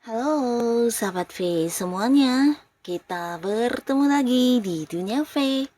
Halo sahabat V semuanya, kita bertemu lagi di Dunia V.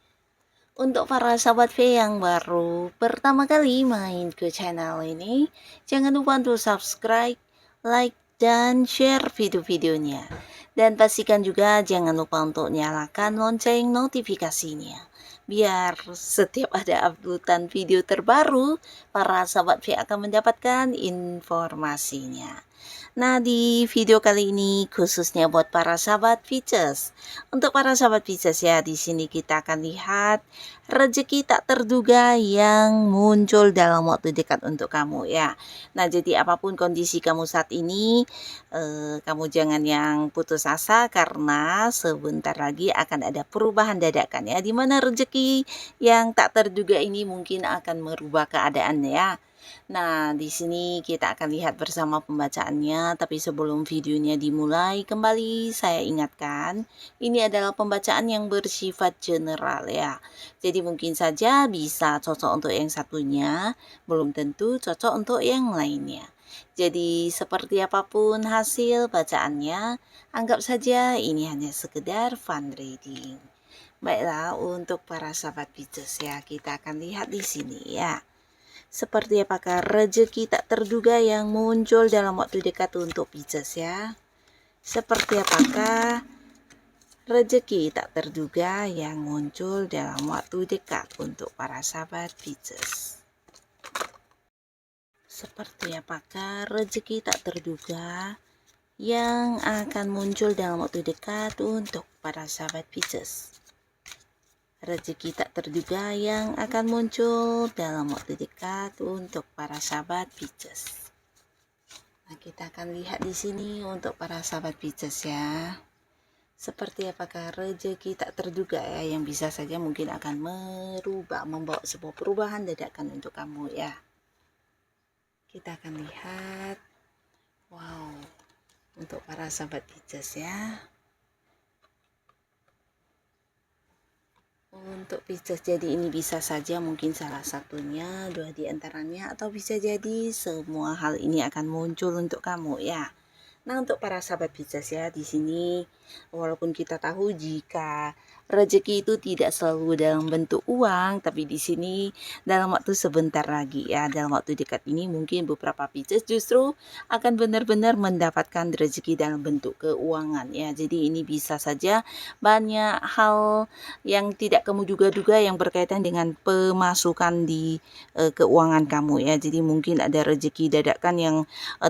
Untuk para sahabat V yang baru pertama kali main ke channel ini, jangan lupa untuk subscribe, like, dan share video-videonya. Dan pastikan juga jangan lupa untuk nyalakan lonceng notifikasinya. Biar setiap ada uploadan video terbaru, para sahabat V akan mendapatkan informasinya. Nah, di video kali ini khususnya buat para sahabat Pisces. Untuk para sahabat Pisces ya, di sini kita akan lihat rezeki tak terduga yang muncul dalam waktu dekat untuk kamu ya. Nah, jadi apapun kondisi kamu saat ini, kamu jangan yang putus asa karena sebentar lagi akan ada perubahan dadakan ya, di mana rezeki yang tak terduga ini mungkin akan merubah keadaan ya. Nah, di sini kita akan lihat bersama pembacaannya, tapi sebelum videonya dimulai, kembali saya ingatkan, ini adalah pembacaan yang bersifat general ya. Jadi mungkin saja bisa cocok untuk yang satunya, belum tentu cocok untuk yang lainnya. Jadi seperti apapun hasil bacaannya, anggap saja ini hanya sekedar fun reading. Baiklah, untuk para sahabat Pisces ya, kita akan lihat di sini ya. Seperti apakah rezeki tak terduga yang muncul dalam waktu dekat untuk Pisces ya? Seperti apakah rezeki tak terduga yang muncul dalam waktu dekat untuk para sahabat Pisces? Seperti apakah rezeki tak terduga yang akan muncul dalam waktu dekat untuk para sahabat Pisces? Rezeki tak terduga yang akan muncul dalam waktu dekat untuk para sahabat Pisces. Nah, kita akan lihat di sini untuk para sahabat Pisces ya. Seperti apakah rezeki tak terduga ya yang bisa saja mungkin akan membawa sebuah perubahan dadakan untuk kamu ya. Kita akan lihat. Wow. Untuk para sahabat Pisces ya. Untuk Pisces, jadi ini bisa saja mungkin salah satunya, dua di antaranya, atau bisa jadi semua hal ini akan muncul untuk kamu ya. Nah, untuk para sahabat Pisces ya, di sini walaupun kita tahu jika rezeki itu tidak selalu dalam bentuk uang, tapi di sini dalam waktu sebentar lagi ya, dalam waktu dekat ini mungkin beberapa Pisces justru akan benar-benar mendapatkan rezeki dalam bentuk keuangan ya. Jadi ini bisa saja banyak hal yang tidak kamu duga-duga yang berkaitan dengan pemasukan di keuangan kamu ya. Jadi mungkin ada rezeki dadakan yang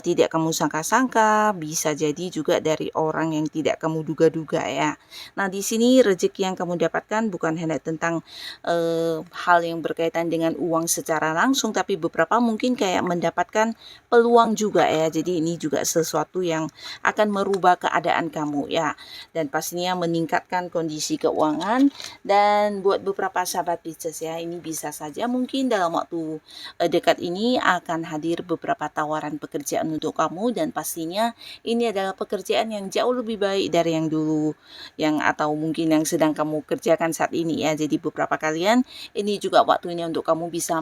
tidak kamu sangka-sangka, bisa jadi juga dari orang yang tidak kamu duga-duga ya. Nah, di sini rezeki yang kamu dapatkan bukan hanya tentang hal yang berkaitan dengan uang secara langsung, tapi beberapa mungkin kayak mendapatkan peluang juga ya. Jadi ini juga sesuatu yang akan merubah keadaan kamu ya, dan pastinya meningkatkan kondisi keuangan. Dan buat beberapa sahabat Pisces ya, ini bisa saja mungkin dalam waktu dekat ini akan hadir beberapa tawaran pekerjaan untuk kamu, dan pastinya ini adalah pekerjaan yang jauh lebih baik dari yang dulu atau mungkin yang sedang kamu kerjakan saat ini ya. Jadi beberapa kalian ini juga waktunya untuk kamu bisa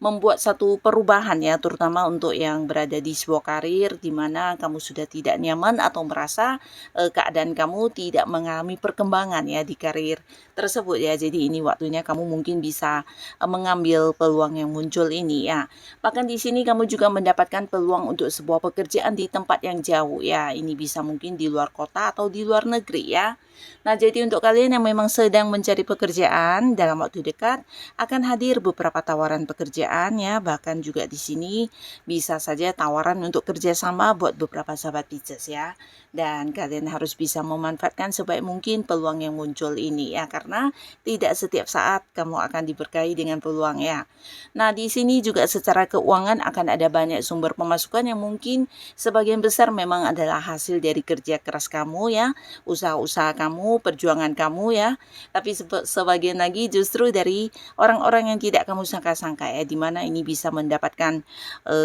membuat satu perubahan ya, terutama untuk yang berada di sebuah karir di mana kamu sudah tidak nyaman atau merasa keadaan kamu tidak mengalami perkembangan ya di karir tersebut ya. Jadi ini waktunya kamu mungkin bisa mengambil peluang yang muncul ini ya. Bahkan di sini kamu juga mendapatkan peluang untuk sebuah pekerjaan di tempat yang jauh ya. Ini bisa mungkin di luar kota atau di luar negeri ya. Nah, jadi untuk untuk kalian yang memang sedang mencari pekerjaan, dalam waktu dekat akan hadir beberapa tawaran pekerjaan ya. Bahkan juga di sini bisa saja tawaran untuk kerjasama buat beberapa sahabat Pisces ya. Dan kalian harus bisa memanfaatkan sebaik mungkin peluang yang muncul ini ya, karena tidak setiap saat kamu akan diberkahi dengan peluang ya. Nah, di sini juga secara keuangan akan ada banyak sumber pemasukan yang mungkin sebagian besar memang adalah hasil dari kerja keras kamu ya, usaha-usaha kamu, perjuangan kamu ya. Tapi sebagian lagi justru dari orang-orang yang tidak kamu sangka-sangka ya, dimana ini bisa mendapatkan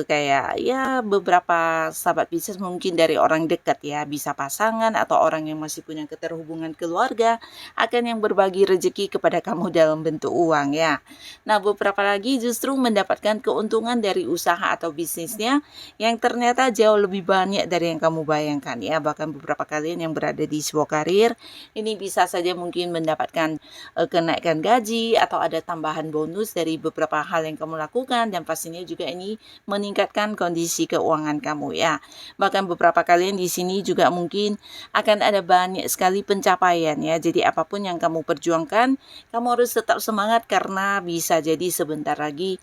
kayak ya beberapa sahabat Pisces mungkin dari orang dekat ya, bisa pasangan atau orang yang masih punya keterhubungan keluarga akan yang berbagi rezeki kepada kamu dalam bentuk uang ya. Nah, beberapa lagi justru mendapatkan keuntungan dari usaha atau bisnisnya yang ternyata jauh lebih banyak dari yang kamu bayangkan ya. Bahkan beberapa kalian yang berada di sebuah karir ini bisa saja mungkin mendapatkan kenaikan gaji atau ada tambahan bonus dari beberapa hal yang kamu lakukan, dan pastinya juga ini meningkatkan kondisi keuangan kamu ya. Bahkan beberapa kalian di sini juga mungkin akan ada banyak sekali pencapaian ya. Jadi apapun yang kamu perjuangkan, kamu harus tetap semangat karena bisa jadi sebentar lagi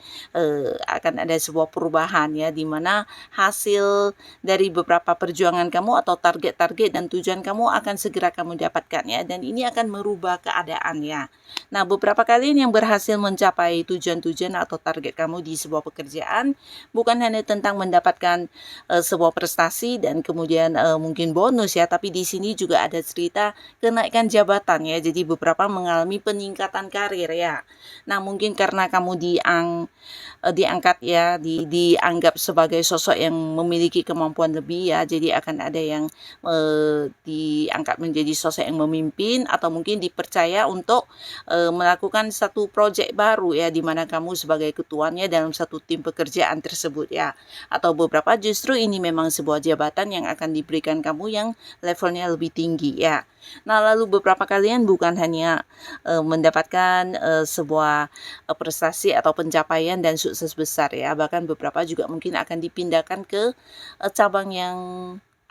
akan ada sebuah perubahan ya, dimana hasil dari beberapa perjuangan kamu atau target-target dan tujuan kamu akan segera kamu dapatkan ya, dan ini akan merubah keadaan ya. Nah, beberapa kalian yang berhasil mencapai tujuan-tujuan atau target kamu di sebuah pekerjaan bukan hanya tentang mendapatkan sebuah prestasi dan kemudian mungkin bonus ya, tapi di sini juga ada cerita kenaikan jabatan ya. Jadi beberapa mengalami peningkatan karir ya. Nah, mungkin karena kamu diangkat ya, dianggap sebagai sosok yang memiliki kemampuan lebih ya. Jadi akan ada yang diangkat menjadi sosok yang memimpin atau mungkin dipercaya untuk melakukan satu proyek baru ya, di mana kamu sebagai ketuanya dalam satu tim pekerjaan tersebut ya. Atau beberapa justru ini memang sebuah jabatan yang akan diberikan kamu yang levelnya lebih tinggi ya. Nah, lalu beberapa kalian bukan hanya mendapatkan sebuah prestasi atau pencapaian dan sukses besar ya, bahkan beberapa juga mungkin akan dipindahkan ke cabang yang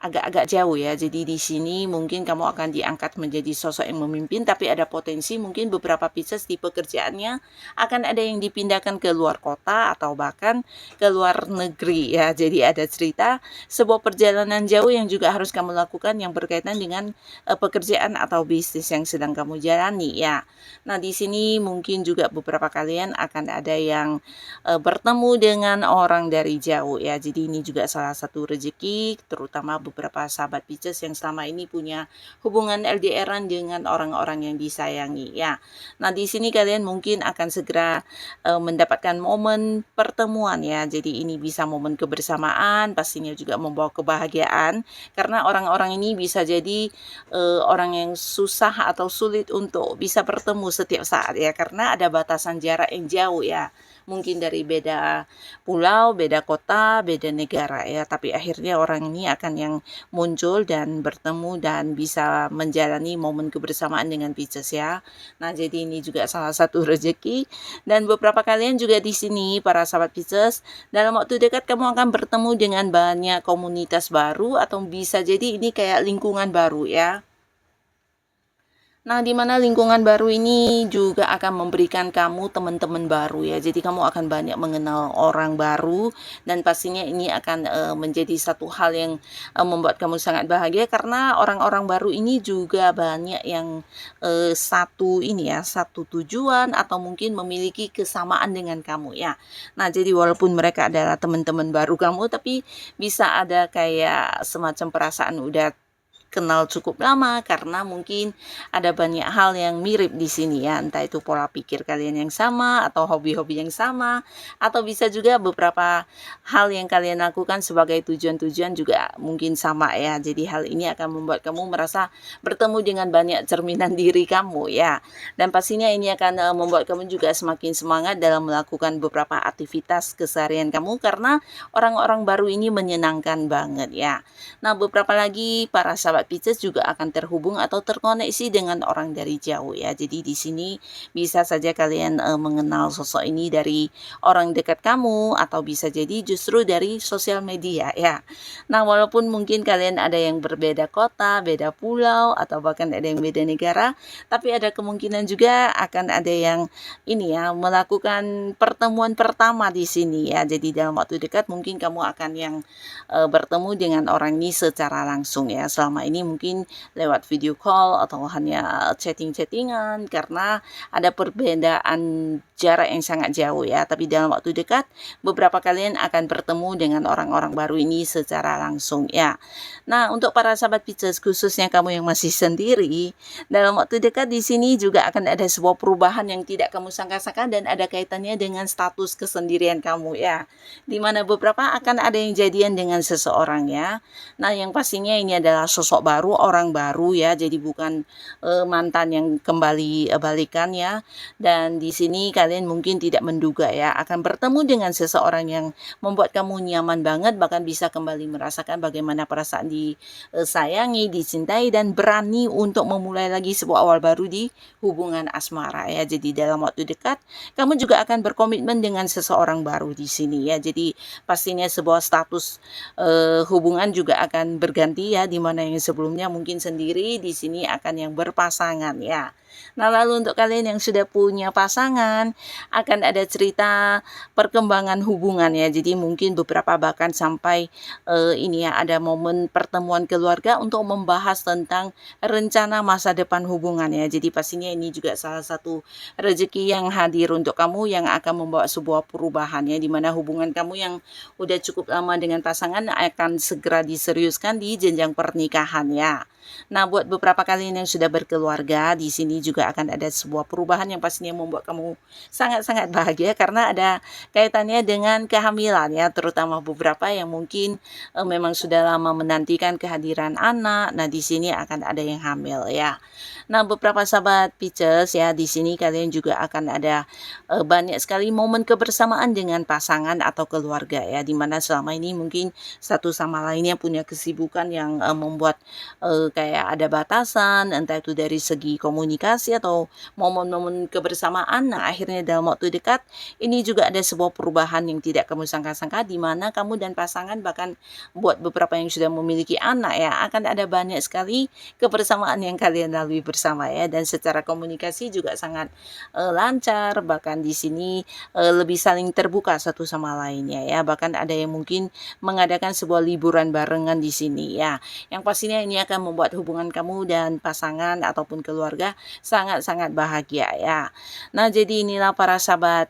agak-agak jauh ya. Jadi di sini mungkin kamu akan diangkat menjadi sosok yang memimpin, tapi ada potensi mungkin beberapa Pisces di pekerjaannya akan ada yang dipindahkan ke luar kota atau bahkan ke luar negeri ya. Jadi ada cerita sebuah perjalanan jauh yang juga harus kamu lakukan yang berkaitan dengan pekerjaan atau bisnis yang sedang kamu jalani ya. Nah, di sini mungkin juga beberapa kalian akan ada yang bertemu dengan orang dari jauh ya. Jadi ini juga salah satu rezeki, terutama beberapa sahabat Pisces yang selama ini punya hubungan LDR-an dengan orang-orang yang disayangi ya. Nah, di sini kalian mungkin akan segera mendapatkan momen pertemuan ya. Jadi ini bisa momen kebersamaan, pastinya juga membawa kebahagiaan karena orang-orang ini bisa jadi orang yang susah atau sulit untuk bisa bertemu setiap saat ya, karena ada batasan jarak yang jauh ya. Mungkin dari beda pulau, beda kota, beda negara ya, tapi akhirnya orang ini akan yang muncul dan bertemu dan bisa menjalani momen kebersamaan dengan Pisces ya. Nah, jadi ini juga salah satu rezeki, dan beberapa kalian juga di sini para sahabat Pisces dalam waktu dekat kamu akan bertemu dengan banyak komunitas baru atau bisa jadi ini kayak lingkungan baru ya. Nah, di mana lingkungan baru ini juga akan memberikan kamu teman-teman baru ya. Jadi kamu akan banyak mengenal orang baru, dan pastinya ini akan menjadi satu hal yang membuat kamu sangat bahagia karena orang-orang baru ini juga banyak yang satu tujuan atau mungkin memiliki kesamaan dengan kamu ya. Nah, jadi walaupun mereka adalah teman-teman baru kamu, tapi bisa ada kayak semacam perasaan udah kenal cukup lama karena mungkin ada banyak hal yang mirip di sini ya, entah itu pola pikir kalian yang sama atau hobi-hobi yang sama, atau bisa juga beberapa hal yang kalian lakukan sebagai tujuan-tujuan juga mungkin sama ya. Jadi hal ini akan membuat kamu merasa bertemu dengan banyak cerminan diri kamu ya, dan pastinya ini akan membuat kamu juga semakin semangat dalam melakukan beberapa aktivitas keseharian kamu karena orang-orang baru ini menyenangkan banget ya. Nah, beberapa lagi para sahabat sahabat Pisces juga akan terhubung atau terkoneksi dengan orang dari jauh ya. Jadi di sini bisa saja kalian mengenal sosok ini dari orang dekat kamu atau bisa jadi justru dari sosial media ya. Nah, walaupun mungkin kalian ada yang berbeda kota, beda pulau atau bahkan ada yang beda negara, tapi ada kemungkinan juga akan ada yang ini ya melakukan pertemuan pertama di sini ya. Jadi dalam waktu dekat mungkin kamu akan yang bertemu dengan orang ini secara langsung ya. Selama ini mungkin lewat video call atau hanya chatting-chattingan karena ada perbedaan jarak yang sangat jauh ya. Tapi dalam waktu dekat beberapa kalian akan bertemu dengan orang-orang baru ini secara langsung ya. Nah, untuk para sahabat Pisces khususnya kamu yang masih sendiri, dalam waktu dekat di sini juga akan ada sebuah perubahan yang tidak kamu sangka-sangka dan ada kaitannya dengan status kesendirian kamu ya. Dimana beberapa akan ada yang jadian dengan seseorang ya. Nah, yang pastinya ini adalah sosok baru, orang baru ya. Jadi bukan mantan yang kembali balikan ya. Dan di sini kalian mungkin tidak menduga ya akan bertemu dengan seseorang yang membuat kamu nyaman banget, bahkan bisa kembali merasakan bagaimana perasaan disayangi, dicintai dan berani untuk memulai lagi sebuah awal baru di hubungan asmara ya. Jadi dalam waktu dekat kamu juga akan berkomitmen dengan seseorang baru di sini ya. Jadi pastinya sebuah status hubungan juga akan berganti ya, dimana yang sebelumnya mungkin sendiri, di sini akan yang berpasangan ya. Nah, lalu untuk kalian yang sudah punya pasangan, akan ada cerita perkembangan hubungan ya. Jadi mungkin beberapa bahkan sampai ini ya ada momen pertemuan keluarga untuk membahas tentang rencana masa depan hubungan ya. Jadi pastinya ini juga salah satu rezeki yang hadir untuk kamu yang akan membawa sebuah perubahan ya, dimana hubungan kamu yang udah cukup lama dengan pasangan akan segera diseriuskan di jenjang pernikahan ya. Nah, buat beberapa kalian yang sudah berkeluarga, di sini juga akan ada sebuah perubahan yang pastinya membuat kamu sangat-sangat bahagia karena ada kaitannya dengan kehamilan ya, terutama beberapa yang mungkin memang sudah lama menantikan kehadiran anak. Nah, di sini akan ada yang hamil ya. Nah, beberapa sahabat Pisces ya, di sini kalian juga akan ada banyak sekali momen kebersamaan dengan pasangan atau keluarga ya, dimana selama ini mungkin satu sama lainnya punya kesibukan yang membuat kayak ada batasan, entah itu dari segi komunikasi atau momen-momen kebersamaan. Nah, akhirnya dalam waktu dekat ini juga ada sebuah perubahan yang tidak kamu sangka-sangka, di mana kamu dan pasangan bahkan buat beberapa yang sudah memiliki anak ya, akan ada banyak sekali kebersamaan yang kalian lalui bersama ya, dan secara komunikasi juga sangat lancar, bahkan di sini lebih saling terbuka satu sama lainnya ya. Bahkan ada yang mungkin mengadakan sebuah liburan barengan di sini ya. Yang pastinya ini akan membuat hubungan kamu dan pasangan ataupun keluarga sangat-sangat bahagia ya. Nah, jadi inilah para sahabat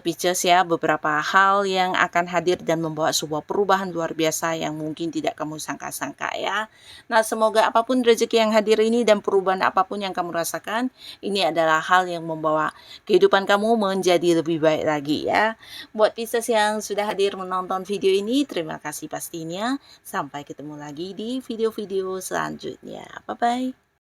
Pisces ya, beberapa hal yang akan hadir dan membawa sebuah perubahan luar biasa yang mungkin tidak kamu sangka-sangka ya. Nah, semoga apapun rezeki yang hadir ini dan perubahan apapun yang kamu rasakan, ini adalah hal yang membawa kehidupan kamu menjadi lebih baik lagi ya. Buat Pisces yang sudah hadir menonton video ini, terima kasih pastinya. Sampai ketemu lagi di video-video selanjutnya. Bye-bye.